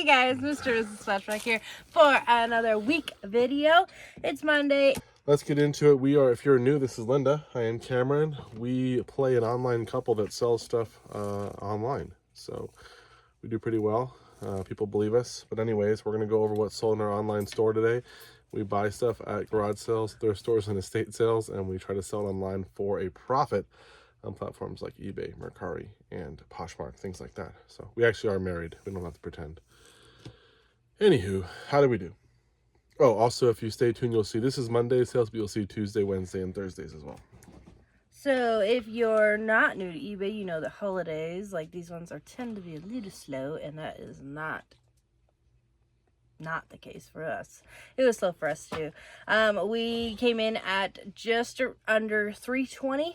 Hey guys, Mr. Flashback here for another week video. It's Monday. Let's get into it. If you're new, this is Linda. I am Cameron. We play an online couple that sells stuff online. So we do pretty well. People believe us. But anyways, we're going to go over what's sold in our online store today. We buy stuff at garage sales, thrift stores, and estate sales, and we try to sell it online for a profit on platforms like eBay, Mercari, and Poshmark, things like that. So we actually are married. We don't have to pretend. Anywho, how do we do? Oh, also, if you stay tuned, you'll see this is Monday's sales, but you'll see Tuesday, Wednesday, and Thursdays as well. So if you're not new to eBay, you know the holidays, like these ones tend to be a little slow, and that is not the case for us. It was slow for us too. We came in at just under $320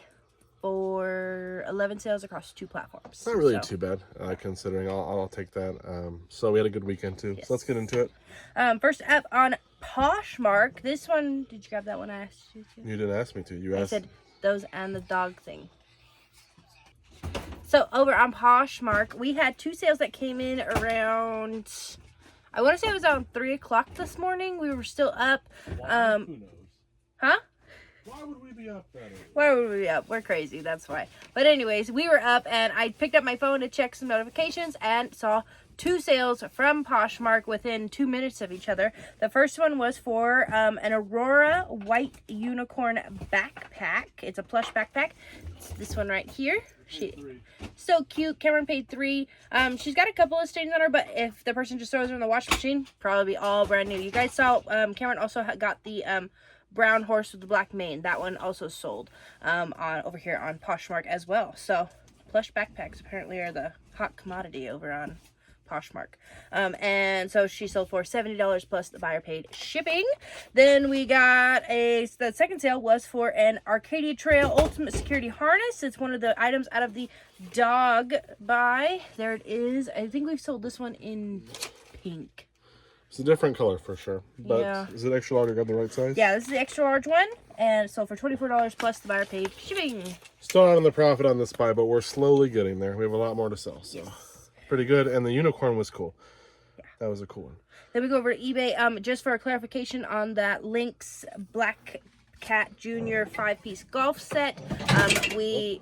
for 11 sales across 2 platforms. Not really too bad, considering. I'll take that. So we had a good weekend too. Yes. So let's get into it. First up on Poshmark. This one, did you grab that one I asked you to? You didn't ask me to. You asked. I said those and the dog thing. So over on Poshmark, we had 2 sales that came in around, I want to say it was around 3 o'clock this morning. We were still up. Who knows? Huh? Why would we be up that early? Why would we be up? We're crazy, that's why. But anyways, we were up and I picked up my phone to check some notifications and saw 2 sales from Poshmark within 2 minutes of each other. The first one was for an Aurora white unicorn backpack. It's a plush backpack. It's this one right here. So cute. Cameron paid $3. She's got a couple of stains on her, but if the person just throws her in the washing machine, probably be all brand new. You guys saw Cameron also got the brown horse with the black mane. That one also sold on over here on Poshmark as well. So plush backpacks apparently are the hot commodity over on Poshmark. And so she sold for $70 plus the buyer paid shipping. Then we got the second sale was for an Arcadia Trail Ultimate Security Harness. It's one of the items out of the dog buy. There it is. I think we've sold this one in pink. It's a different color for sure. But yeah. Is it extra large? I got the right size? Yeah, this is the extra large one. And so for $24 plus the buyer paid shipping. Still not on the profit on this buy, but we're slowly getting there. We have a lot more to sell. So pretty good. And the unicorn was cool. Yeah. That was a cool one. Then we go over to eBay. Just for a clarification on that Lynx Black Cat Junior 5-piece golf set. We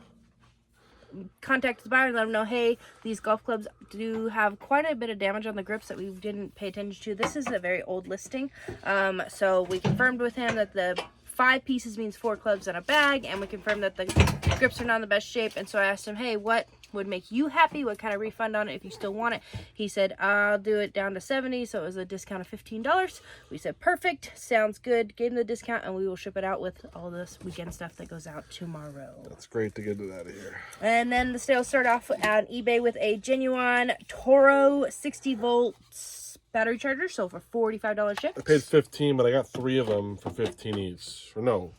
contacted the buyer and let them know, hey, these golf clubs do have quite a bit of damage on the grips that we didn't pay attention to. This is a very old listing. So we confirmed with him that the 5 pieces means 4 clubs and a bag, and we confirmed that the grips are not in the best shape. And so I asked him, hey, what would make you happy? What kind of refund on it if you still want it? He said, I'll do it down to $70, so it was a discount of $15. We said, perfect, sounds good. Gave him the discount, and we will ship it out with all this weekend stuff that goes out tomorrow. That's great to get it out of here. And then the sales start off on eBay with a genuine Toro 60 volts battery charger, so for $45 shipped. I paid $15, but I got 3 of them for $15 each. Or no,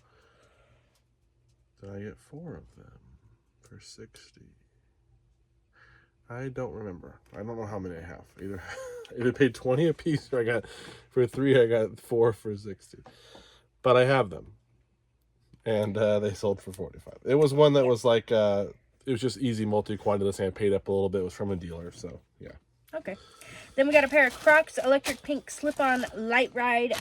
did I get 4 of them for $60? I don't remember. I don't know how many I have. Either paid 20 a piece, or I got for 3. I got 4 for $60. But I have them, and they sold for $45. It was one that was like it was just easy multi-quantity listing. I paid up a little bit. It was from a dealer, so yeah. Okay. Then we got a pair of Crocs electric pink slip-on light ride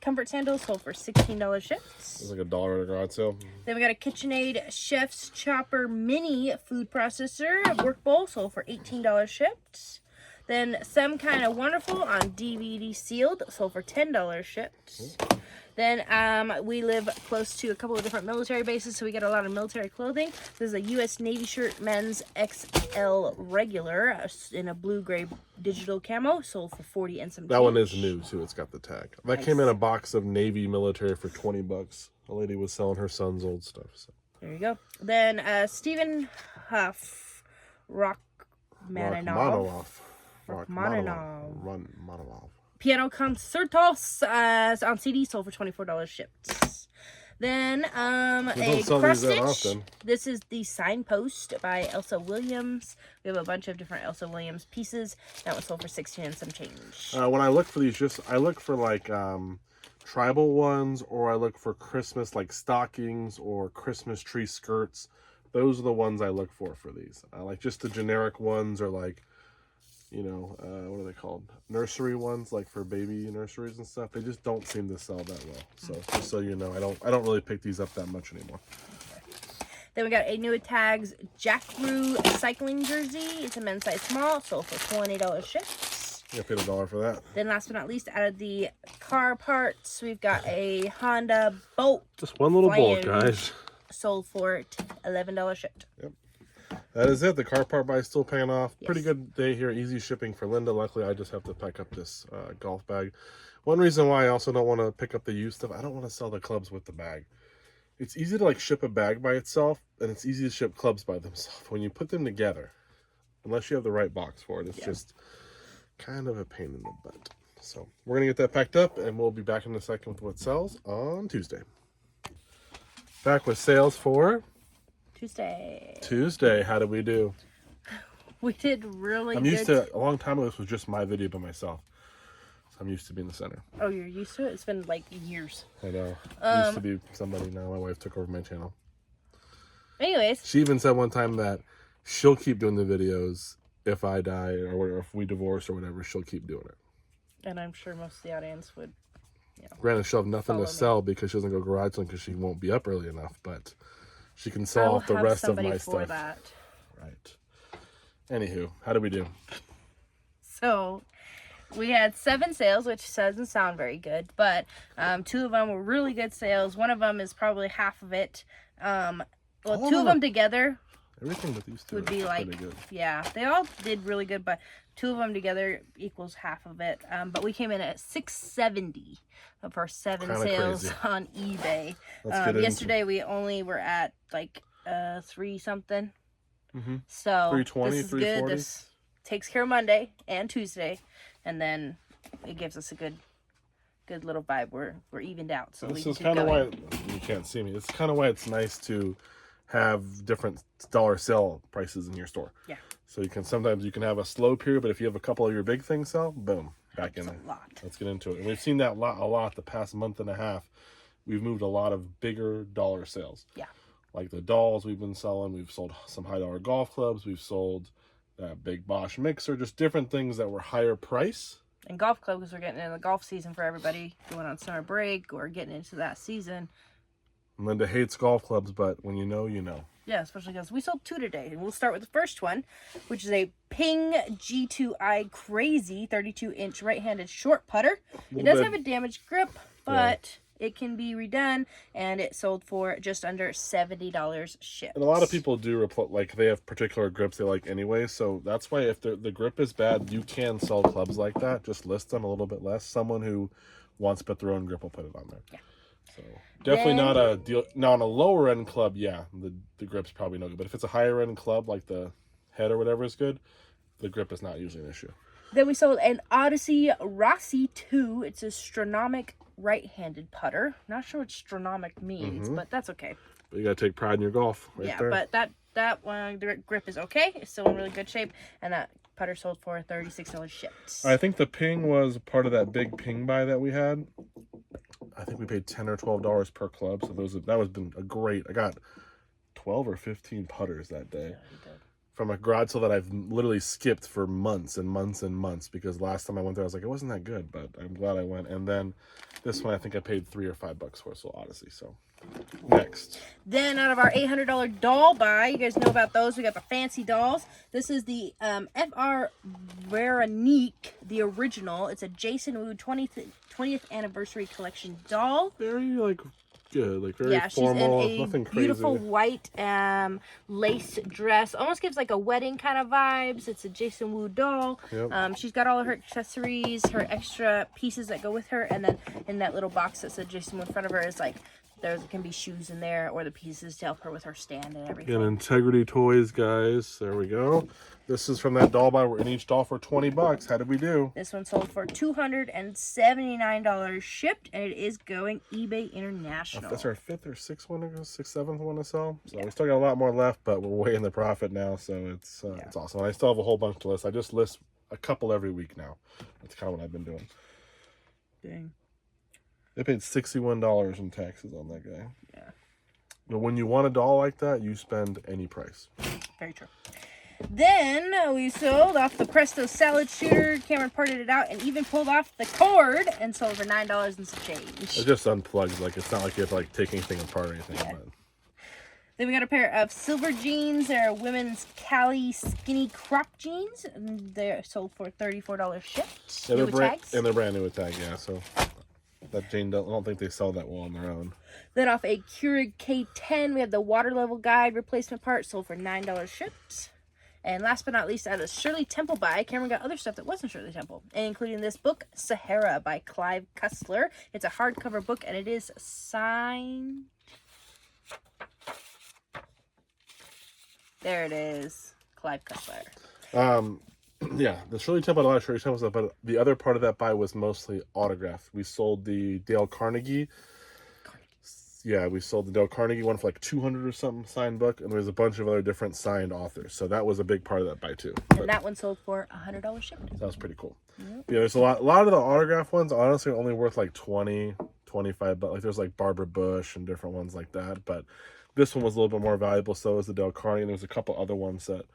comfort sandals, sold for $16 shipped. It was like $1 at a garage sale. Then we got a KitchenAid Chef's Chopper Mini food processor work bowl, sold for $18 shipped. Then Some Kind of Wonderful on DVD sealed, sold for $10 shipped. Then we live close to a couple of different military bases, so we get a lot of military clothing. This is a U.S. Navy shirt, men's XL regular in a blue-gray digital camo, sold for $40 and some That change. one is new, too. It's got the tag. That came in a box of Navy military for $20. A lady was selling her son's old stuff. So. There you go. Then Stephen Huff, Rachmaninoff. Piano Concertos on CD, sold for $24 shipped. Then a cross stitch. This is the Signpost by Elsa Williams. We have a bunch of different Elsa Williams pieces. That was sold for $16 and some change. When I look for these, I look for like tribal ones, or I look for Christmas like stockings or Christmas tree skirts. Those are the ones I look for these. I like just the generic ones, or like you know, what are they called? Nursery ones, like for baby nurseries and stuff. They just don't seem to sell that well. So just so you know, I don't really pick these up that much anymore. Then we got a new Tags Jackaroo cycling jersey. It's a men's size small, sold for $20 shipped. I paid $1 for that. Then last but not least, out of the car parts, we've got a Honda Bolt. Just one little bolt, guys. Sold for $11 shipped. Yep. That is it. The car part buy is still paying off. Yes. Pretty good day here. Easy shipping for Linda. Luckily, I just have to pack up this golf bag. One reason why I also don't want to pick up the used stuff, I don't want to sell the clubs with the bag. It's easy to like ship a bag by itself, and it's easy to ship clubs by themselves. When you put them together, unless you have the right box for it, it's just kind of a pain in the butt. So we're going to get that packed up, and we'll be back in a second with what sells on Tuesday. Back with sales for Tuesday. How did we do? We did really I'm good. used to, a long time ago, this was just my video by myself. So I'm used to being the center. Oh, you're used to it? It's been like years. I know. I used to be somebody. Now my wife took over my channel. Anyways. She even said one time that she'll keep doing the videos if I die or if we divorce or whatever, she'll keep doing it. And I'm sure most of the audience would, you know. Granted, she'll have nothing to sell me. because she doesn't go garage selling because she won't be up early enough, but she can sell off the rest of my stuff. That. Right. Anywho, how did we do? So we had 7 sales, which doesn't sound very good, but 2 of them were really good sales. One of them is probably half of it. Well, 2 of them together everything with these two would be like, good. Yeah, they all did really good, but 2 of them together equals half of it. But we came in at $670 for 7 sales crazy. on eBay. Yesterday we only were at like 3 something. So 320, this is 340. good. This takes care of Monday and Tuesday, and then it gives us a good little vibe. We're evened out, so this we is can kind of going. why you can't see me. It's kind of why it's nice to have different dollar sale prices in your store. Yeah. So you can sometimes have a slow period, but if you have a couple of your big things sell, boom, back in That's there. a lot. Let's get into it. And we've seen that a lot the past month and a half. We've moved a lot of bigger dollar sales. Yeah. Like the dolls we've been selling. We've sold some high dollar golf clubs. We've sold that big Bosch mixer. Just different things that were higher price. And golf club, because we're getting into the golf season for everybody going on summer break or getting into that season. Linda hates golf clubs, but when you know, you know. Yeah, especially because we sold 2 today. And we'll start with the first one, which is a Ping G2I Crazy 32-inch right-handed short putter. It does have a damaged grip, but it can be redone, and it sold for just under $70 shipped. And a lot of people do like they have particular grips they like anyway, so that's why if the grip is bad, you can sell clubs like that. Just list them a little bit less. Someone who wants to put their own grip will put it on there. Yeah. So definitely not a deal. Now on a lower end club, yeah, the grip's probably no good. But if it's a higher end club, like the head or whatever is good, the grip is not usually an issue. Then we sold an Odyssey Rossi 2. It's a Stronomic right-handed putter. Not sure what Stronomic means, but that's okay. But you gotta take pride in your golf, there. But that one, the grip is okay. It's still in really good shape, and that putter sold for $36 shipped. I think the Ping was part of that big Ping buy that we had. I think we paid $10 or $12 per club, so that was been a great. I got 12 or 15 putters that day. Yeah, you did. From a garage sale that I've literally skipped for months and months and months, because last time I went there I was like, it wasn't that good, but I'm glad I went. And then this one I think I paid $3 or $5 for, so Odyssey. So next, then out of our $800 doll buy, you guys know about those. We got the fancy dolls. This is the FR Veronique, the original. It's a Jason Wu 20th anniversary collection doll. very like good, like very formal, she's in a nothing crazy. Beautiful white lace dress. Almost gives like a wedding kind of vibes. It's a Jason Wu doll. Yep. She's got all of her accessories, her extra pieces that go with her, and then in that little box that said Jason Wu in front of her is like there can be shoes in there or the pieces to help her with her stand and everything. Again, Integrity Toys, guys. There we go. This is from that doll buy. We're in each doll for $20. How did we do? This one sold for $279 shipped, and it is going eBay International. That's our 5th or 6th one, 7th one to sell. So we still got a lot more left, but we're way in the profit now, so it's awesome. And I still have a whole bunch to list. I just list a couple every week now. That's kind of what I've been doing. Dang. They paid $61 in taxes on that guy. Yeah. But when you want a doll like that, you spend any price. Very true. Then we sold off the Presto salad shooter. Cameron parted it out and even pulled off the cord and sold for $9 and some change. It just unplugged. Like, it's not like you have to like take anything apart or anything. Yeah. But... Then we got a pair of silver jeans. They're women's Cali skinny crop jeans. And they're sold for $34 shipped. Yeah, New with tags. And they're brand new with tag, yeah. So that Jane, I don't think they sell that well on their own. Then off a Keurig K10, we have the water level guide replacement part, sold for $9 shipped. And last but not least, out of Shirley Temple buy, Cameron got other stuff that wasn't Shirley Temple, including this book, Sahara by Clive Cussler. It's a hardcover book, and it is signed. There it is, Clive Cussler. Yeah, the Shirley Temple, a lot of Shirley Temple stuff, but the other part of that buy was mostly autographed. We sold the Dale Carnegie. Yeah, we sold the Dale Carnegie one for like 200 or something signed book, and there's a bunch of other different signed authors. So that was a big part of that buy too. And that one sold for $100 shipped. That was pretty cool. Yep. Yeah, there's a lot of the autograph ones honestly are only worth like 20, 25, but like there's like Barbara Bush and different ones like that. But this one was a little bit more valuable, so was the Dale Carnegie, and there's a couple other ones that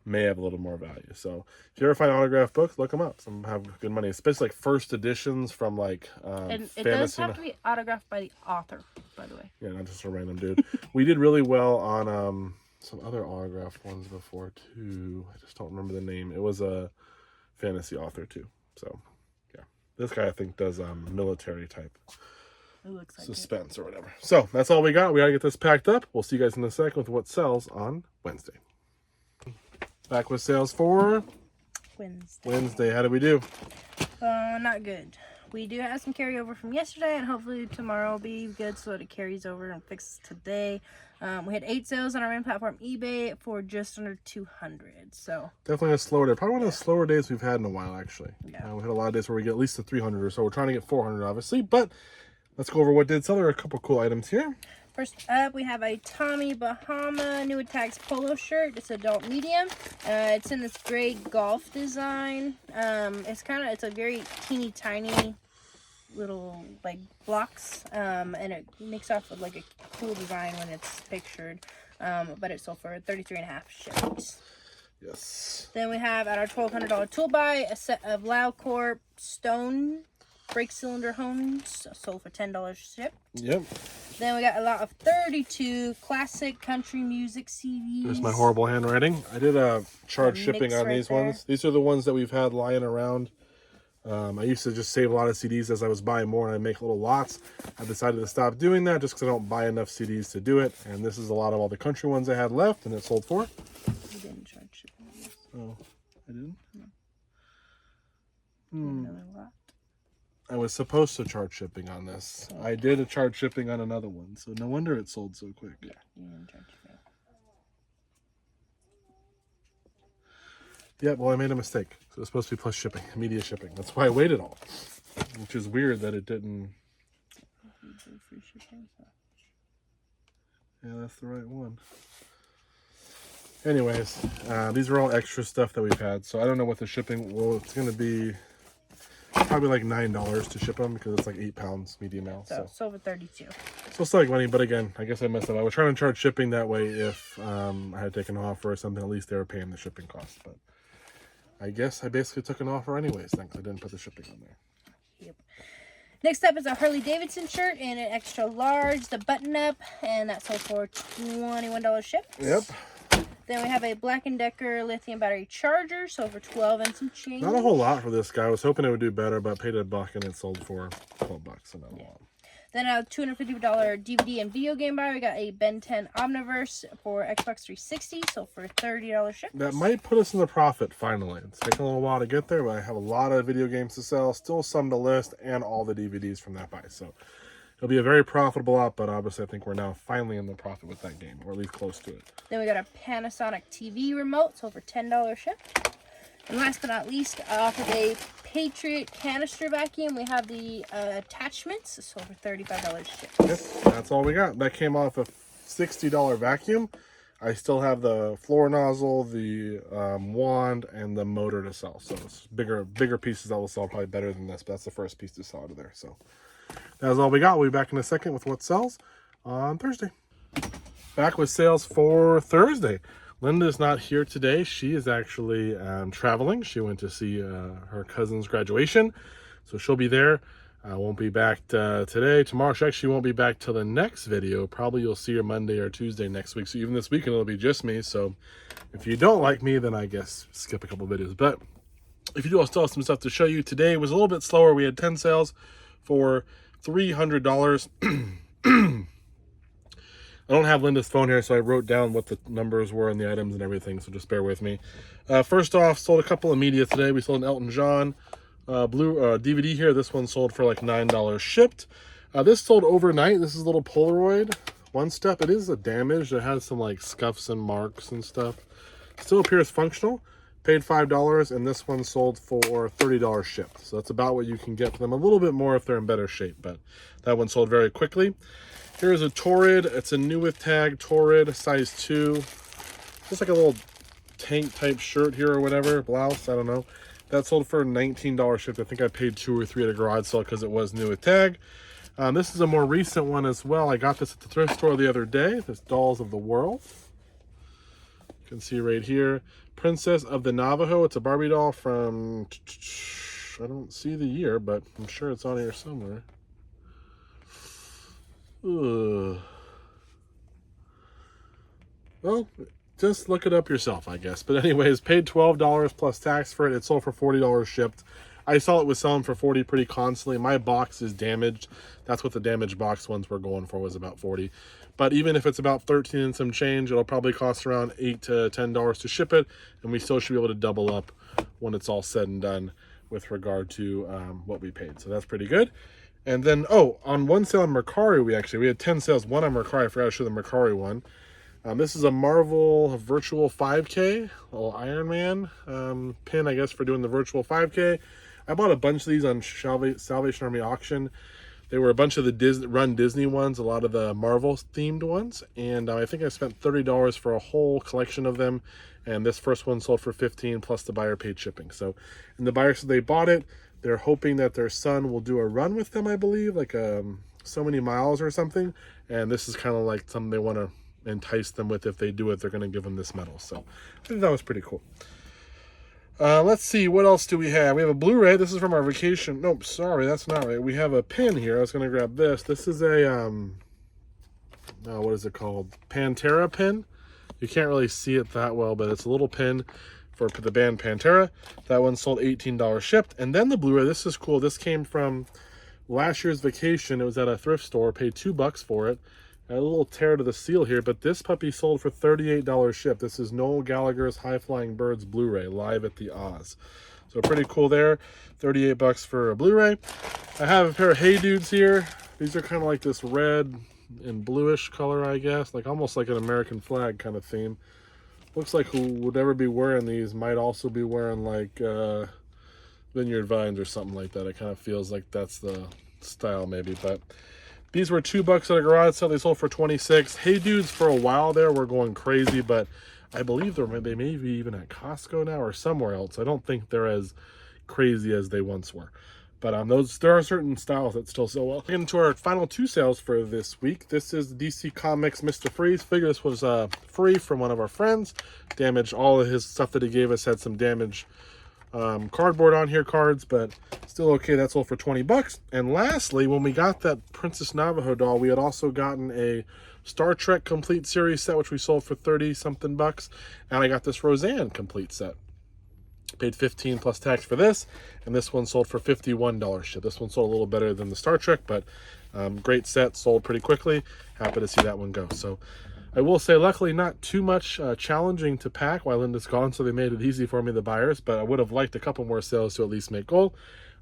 may have a little more value. So if you ever find autograph books, look them up. Some have good money, especially like first editions from like and it fantasy. does have to be autographed by the author, by the way. Yeah, not just a random dude. We did really well on some other autographed ones before too. I just don't remember the name. It was a fantasy author too. So yeah, this guy I think does military type It looks like suspense or whatever. So that's all we got. We gotta get this packed up. We'll see you guys in a second with what sells on Wednesday. Back with sales for Wednesday. How did we do? Not good. We do have some carryover from yesterday, and hopefully tomorrow will be good so that it carries over and fixes today. We had 8 sales on our main platform, eBay, for just under 200. So definitely a slower day. Probably one of the slower days we've had in a while, actually. Yeah. We had a lot of days where we get at least the 300 or so. We're trying to get 400, obviously, but let's go over what did sell. There are a couple cool items here. First up, we have a Tommy Bahama New Attacks polo shirt. It's adult medium. It's in this gray golf design. It's a very teeny tiny little like blocks, and it makes off with like a cool design when it's pictured. But it sold for $33.50 shipped. Yes. Then we have at our $1,200 tool buy a set of LoudCorp stone brake cylinder hones, sold for $10 shipped. Yep. Then we got a lot of 32 classic country music CDs. There's my horrible handwriting. I did a charge shipping on these ones. These are the ones that we've had lying around. I used to just save a lot of CDs as I was buying more, and I make little lots. I decided to stop doing that just because I don't buy enough CDs to do it. And this is a lot of all the country ones I had left, and it sold for. You didn't charge shipping on this. Oh, I didn't? No. Another lot. I was supposed to charge shipping on this. Okay. I did a charge shipping on another one, so no wonder it sold so quick. Yeah, you didn't charge shipping. Yeah, well, I made a mistake. So it was supposed to be plus shipping, media shipping. That's why I waited all. Which is weird that it didn't. Free shipping, so. Yeah, that's the right one. Anyways, these are all extra stuff that we've had. So I don't know what the shipping, well, it's going to be probably like $9 to ship them because it's like 8 pounds medium mail. So sold for 32. So it's like money, but again, I guess I messed up. I was trying to charge shipping that way if I had taken an offer or something. At least they were paying the shipping cost. But I guess I basically took an offer anyways, thanks. I didn't put the shipping on there. Yep. Next up is a Harley Davidson shirt in an extra large, the button up, and that sold for $21 shipped. Yep. Then we have a Black & Decker lithium battery charger, sold for $12 and some change. Not a whole lot for this guy. I was hoping it would do better, but I paid $1 and it sold for $12, so not a lot. Then a $250 DVD and video game buy. We got a Ben 10 Omniverse for Xbox 360, sold for $30 shipped. That might put us in the profit finally. It's taken a little while to get there, but I have a lot of video games to sell, still some to list, and all the DVDs from that buy. So it'll be a very profitable op, but obviously I think we're now finally in the profit with that game, or at least close to it. Then we got a Panasonic TV remote, sold for $10 shipped. And last but not least, off of a Patriot canister vacuum, we have the attachments, sold for $35 shipped. Yep, that's all we got. That came off a $60 vacuum. I still have the floor nozzle, the wand, and the motor to sell. So it's bigger pieces that will sell probably better than this, but that's the first piece to sell out of there. So that's all we got. We'll be back in a second with what sells on Thursday. Back with sales for Thursday. Linda's not here today. She is actually traveling. She went to see her cousin's graduation, so she'll be there. Won't be back today. Tomorrow she actually won't be back till the next video. Probably you'll see her Monday or Tuesday next week. So even this weekend it'll be just me. So if you don't like me, then I guess skip a couple videos. But if you do, I'll still have some stuff to show you. Today was a little bit slower. We had 10 sales for $300. I don't have Linda's phone here, so I wrote down what the numbers were and the items and everything, so just bear with me. First off, sold a couple of media today. We sold an Elton John DVD here. This one sold for like $9 shipped. This sold overnight. This is a little Polaroid one step. It is a damaged. It has some like scuffs and marks and stuff. Still appears functional. Paid $5, and this one sold for $30 shipped. So that's about what you can get for them. A little bit more if they're in better shape, but that one sold very quickly. Here's a Torrid. It's a new with tag Torrid, size 2. Just like a little tank type shirt here or whatever, blouse, I don't know. That sold for $19 shipped. I think I paid 2 or 3 at a garage sale because it was new with tag. This is a more recent one as well. I got this at the thrift store the other day. This Dolls of the World. You can see right here. Princess of the Navajo. It's a Barbie doll from, I don't see the year, but I'm sure it's on here somewhere. Ugh. Well, just look it up yourself, I guess. But anyways, paid $12 plus tax for it. It sold for $40 shipped. I saw it was selling for $40 pretty constantly. My box is damaged. That's what the damaged box ones were going for, was about $40. But even if it's about $13 and some change, it'll probably cost around $8 to $10 to ship it, and we still should be able to double up when it's all said and done with regard to what we paid. So that's pretty good. And then, oh, on one sale on Mercari, we had 10 sales. One on Mercari. I forgot to show the Mercari one. This is a Marvel Virtual 5K, a little Iron Man pin, I guess, for doing the Virtual 5K. I bought a bunch of these on Salvation Army auction. They were a bunch of the Run Disney ones, a lot of the Marvel themed ones, and I think I spent $30 for a whole collection of them, and this first one sold for $15 plus the buyer paid shipping. So, and the buyer said they bought it. They're hoping that their son will do a run with them, I believe, like so many miles or something, and this is kind of like something they want to entice them with. If they do it, they're going to give them this medal. So I think that was pretty cool. Let's see, what else do we have? We have a Blu-ray. This is from our vacation. Nope, sorry, that's not right. We have a pin here. I was going to grab this. This is a, what is it called? Pantera pin. You can't really see it that well, but it's a little pin for the band Pantera. That one sold $18 shipped. And then the Blu-ray, this is cool. This came from last year's vacation. It was at a thrift store. Paid $2 for it. A little tear to the seal here, but this puppy sold for $38 shipped. This is Noel Gallagher's High Flying Birds Blu-ray, live at the Oz. So pretty cool there. $38 for a Blu-ray. I have a pair of Hey Dudes here. These are kind of like this red and bluish color, I guess, like almost like an American flag kind of theme. Looks like who would ever be wearing these might also be wearing like Vineyard Vines or something like that. It kind of feels like that's the style maybe, but these were $2 at a garage sale. They sold for $26. Hey Dudes for a while there were going crazy, but I believe they may be even at Costco now or somewhere else. I don't think they're as crazy as they once were. But there are certain styles that still sell well. Getting into our final 2 sales for this week. This is DC Comics Mr. Freeze figure. This was free from one of our friends. Damaged all of his stuff that he gave us. Had some damaged cardboard on here, cards, but still okay. That sold for $20. And lastly, when we got that Princess Navajo doll, we had also gotten a Star Trek complete series set, which we sold for 30 something bucks. And I got this Roseanne complete set. Paid $15 plus tax for this, and this one sold for $51 ship. This one sold a little better than the Star Trek, but great set, sold pretty quickly. Happy to see that one go. So I will say, luckily, not too much challenging to pack while Linda's gone, so they made it easy for me, the buyers, but I would have liked a couple more sales to at least make goal.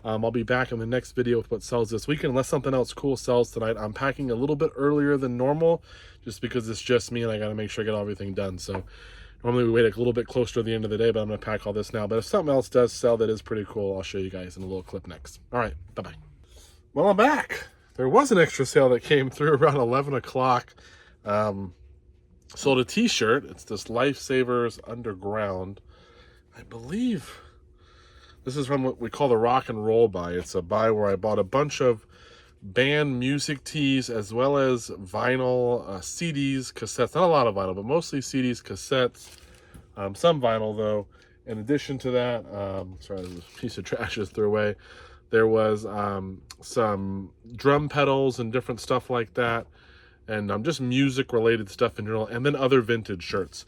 I'll be back in the next video with what sells this weekend, unless something else cool sells tonight. I'm packing a little bit earlier than normal, just because it's just me, and I got to make sure I get everything done. So normally we wait a little bit closer to the end of the day, but I'm going to pack all this now. But if something else does sell that is pretty cool, I'll show you guys in a little clip next. All right, bye-bye. Well, I'm back. There was an extra sale that came through around 11 o'clock. Sold a t-shirt. It's this Lifesavers Underground. I believe this is from what we call the rock and roll buy. It's a buy where I bought a bunch of band music tees as well as vinyl, CDs, cassettes. Not a lot of vinyl, but mostly CDs, cassettes, Some vinyl though. In addition to that, sorry, there's a piece of trash just threw away. There was some drum pedals and different stuff like that, and just music related stuff in general, and then other vintage shirts.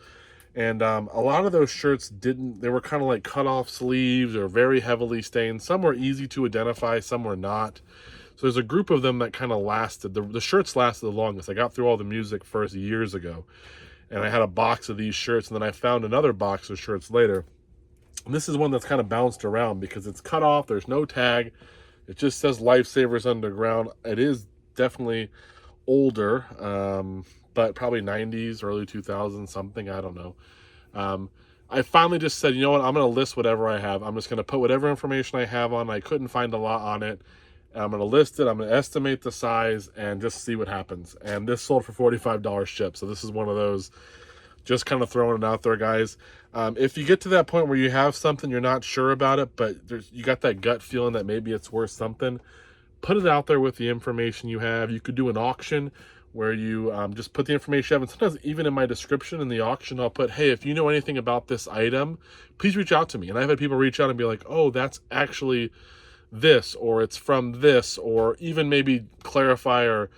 And a lot of those shirts they were kind of like cut off sleeves or very heavily stained. Some were easy to identify, some were not. So there's a group of them that kind of lasted. The shirts lasted the longest. I got through all the music first years ago, and I had a box of these shirts, and then I found another box of shirts later. And this is one that's kind of bounced around because it's cut off. There's no tag. It just says Lifesavers Underground. It is definitely older, but probably 90s, early 2000s, something. I don't know. I finally just said, you know what? I'm going to list whatever I have. I'm just going to put whatever information I have on. I couldn't find a lot on it. I'm going to list it. I'm going to estimate the size and just see what happens. And this sold for $45 shipped. So this is one of those, just kind of throwing it out there, guys. If you get to that point where you have something, you're not sure about it, but you got that gut feeling that maybe it's worth something, put it out there with the information you have. You could do an auction where you just put the information you have. And sometimes even in my description in the auction, I'll put, hey, if you know anything about this item, please reach out to me. And I've had people reach out and be like, oh, that's actually this, or it's from this, or even maybe clarify or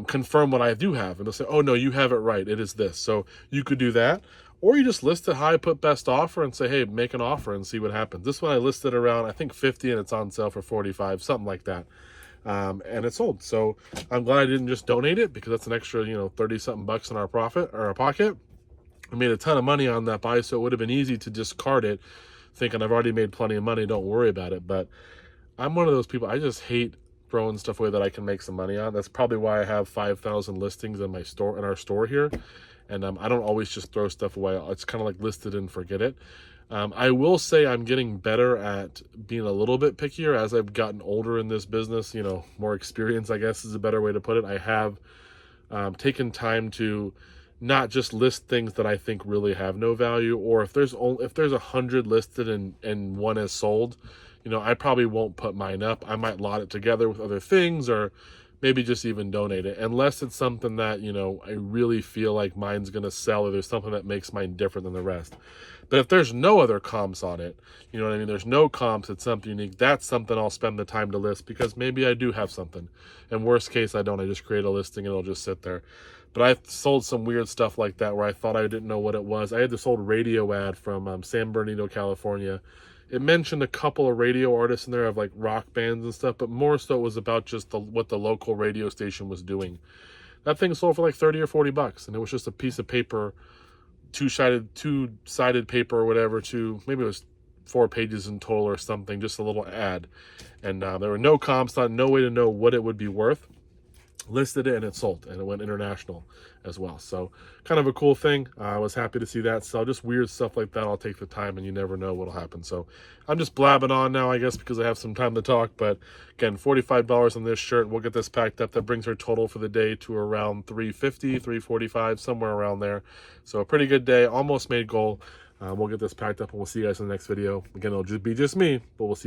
confirm what I do have. And they'll say, oh, no, you have it right. It is this. So you could do that. Or you just list it high, put best offer, and say, hey, make an offer and see what happens. This one I listed around, I think 50, and it's on sale for 45, something like that. And it sold. So I'm glad I didn't just donate it, because that's an extra, 30 something bucks in our profit or our pocket. I made a ton of money on that buy, so it would have been easy to discard it, thinking I've already made plenty of money, don't worry about it. But I'm one of those people, I just hate throwing stuff away that I can make some money on. That's probably why I have 5,000 listings in our store here. And I don't always just throw stuff away. It's kind of like listed and forget it. I will say I'm getting better at being a little bit pickier as I've gotten older in this business. More experience, I guess, is a better way to put it. I have taken time to not just list things that I think really have no value, or if there's 100 listed and one is sold, I probably won't put mine up. I might lot it together with other things, or maybe just even donate it, unless it's something that, I really feel like mine's going to sell, or there's something that makes mine different than the rest. But if there's no other comps on it, you know what I mean? There's no comps, it's something unique. That's something I'll spend the time to list, because maybe I do have something. And worst case, I don't. I just create a listing and it'll just sit there. But I've sold some weird stuff like that where I thought I didn't know what it was. I had this old radio ad from San Bernardino, California. It mentioned a couple of radio artists in there of like rock bands and stuff, but more so it was about just what the local radio station was doing. That thing sold for like 30 or 40 bucks, and it was just a piece of paper, two-sided paper or whatever, maybe it was 4 pages in total or something, just a little ad. And there were no comps, no way to know what it would be worth. Listed it and it sold, and it went international as well. So kind of a cool thing. I was happy to see that. So just weird stuff like that, I'll take the time, and you never know what'll happen. So I'm just blabbing on now, I guess, because I have some time to talk. But again, $45 on this shirt. We'll get this packed up. That brings our total for the day to around $350, $345, somewhere around there. So a pretty good day, almost made goal. We'll get this packed up, and we'll see you guys in the next video. Again, it'll just be me, but we'll see you.